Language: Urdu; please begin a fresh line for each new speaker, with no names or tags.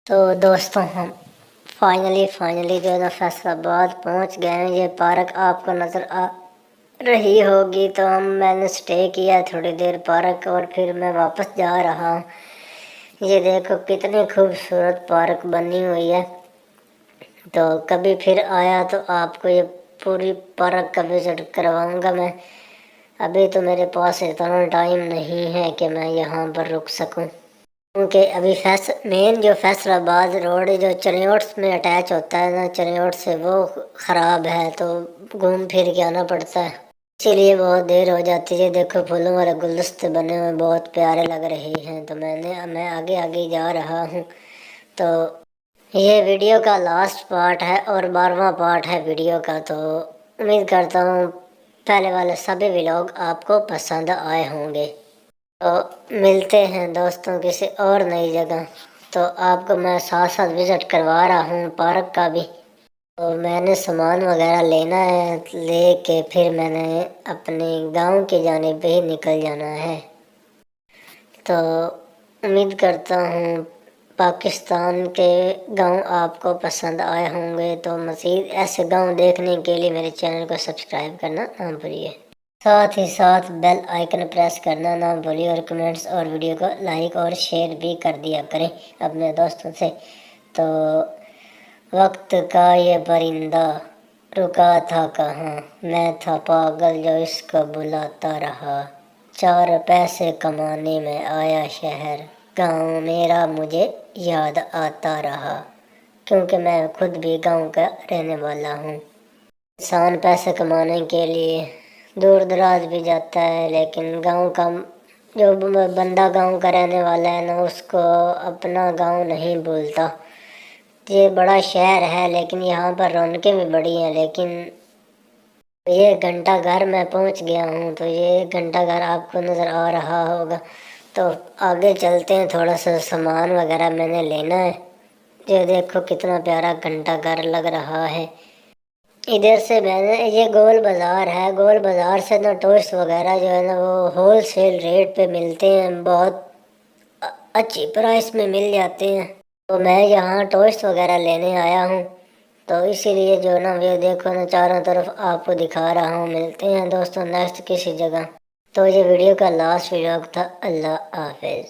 تو دوستوں ہم فائنلی جو ہے نا فیصل آباد پہنچ گئے ہیں۔ یہ پارک آپ کو نظر آ رہی ہوگی، تو میں نے سٹے کیا تھوڑی دیر پارک اور پھر میں واپس جا رہا ہوں۔ یہ دیکھو کتنی خوبصورت پارک بنی ہوئی ہے، تو کبھی پھر آیا تو آپ کو یہ پوری پارک کا وزٹ کرواؤں گا میں۔ ابھی تو میرے پاس اتنا ٹائم نہیں ہے کہ میں یہاں پر رک سکوں، کیونکہ ابھی مین جو فیصل آباد روڈ جو چنیوٹس میں اٹیچ ہوتا ہے نا، چنیوٹ سے، وہ خراب ہے، تو گھوم پھر کے آنا پڑتا ہے، اسی لیے بہت دیر ہو جاتی ہے۔ دیکھو پھولوں والے گلدستے بنے ہوئے بہت پیارے لگ رہے ہیں، تو میں آگے جا رہا ہوں۔ تو یہ ویڈیو کا لاسٹ پارٹ ہے اور 12واں پارٹ ہے ویڈیو کا، تو امید کرتا ہوں پہلے والے سبھی ولاگ آپ کو پسند آئے ہوں گے۔ تو ملتے ہیں دوستوں کسی اور نئی جگہ، تو آپ کو میں ساتھ وزٹ کروا رہا ہوں پارک کا بھی۔ تو میں نے سامان وغیرہ لینا ہے، لے کے پھر میں نے اپنے گاؤں کی جانب ہی نکل جانا ہے۔ تو امید کرتا ہوں پاکستان کے گاؤں آپ کو پسند آئے ہوں گے، تو مزید ایسے گاؤں دیکھنے کے لیے میرے چینل کو سبسکرائب کرنا نہ بھولیے، ساتھ ہی ساتھ بیل آئیکن پریس کرنا نہ بھولیے، اور کمنٹس اور ویڈیو کو لائک اور شیئر بھی کر دیا کریں اپنے دوستوں سے۔ تو وقت کا یہ پرندہ رکا تھا کہاں، میں تھا پاگل جو اس کو بلاتا رہا، 4 پیسے کمانے میں آیا شہر، گاؤں میرا مجھے یاد آتا رہا، کیونکہ میں خود بھی گاؤں کا رہنے والا ہوں۔ انسان پیسے کمانے کے لیے دور دراز بھی جاتا ہے، لیکن گاؤں کا جو بندہ گاؤں کا رہنے والا ہے نا، اس کو اپنا گاؤں نہیں بھولتا۔ یہ بڑا شہر ہے لیکن یہاں پر رونقیں بھی بڑی ہیں، لیکن یہ گھنٹہ گھر میں پہنچ گیا ہوں، تو یہ گھنٹہ گھر آپ کو نظر آ رہا ہوگا۔ تو آگے چلتے ہیں، تھوڑا سا سامان وغیرہ میں نے لینا ہے۔ یہ دیکھو کتنا پیارا گھنٹہ گھر لگ رہا ہے۔ ادھر سے میں نے یہ گول بازار ہے، گول بازار سے نا ٹوسٹ وغیرہ جو ہے نا وہ ہول سیل ریٹ پہ ملتے ہیں، بہت اچھی پرائس میں مل جاتے ہیں۔ تو میں یہاں ٹوسٹ وغیرہ لینے آیا ہوں، تو اسی لیے جو نا یہ دیکھو نا چاروں طرف آپ کو دکھا رہا ہوں۔ ملتے ہیں دوستوں نیکسٹ کسی جگہ۔ تو یہ ویڈیو کا لاسٹ ویڈیو تھا۔ اللہ حافظ۔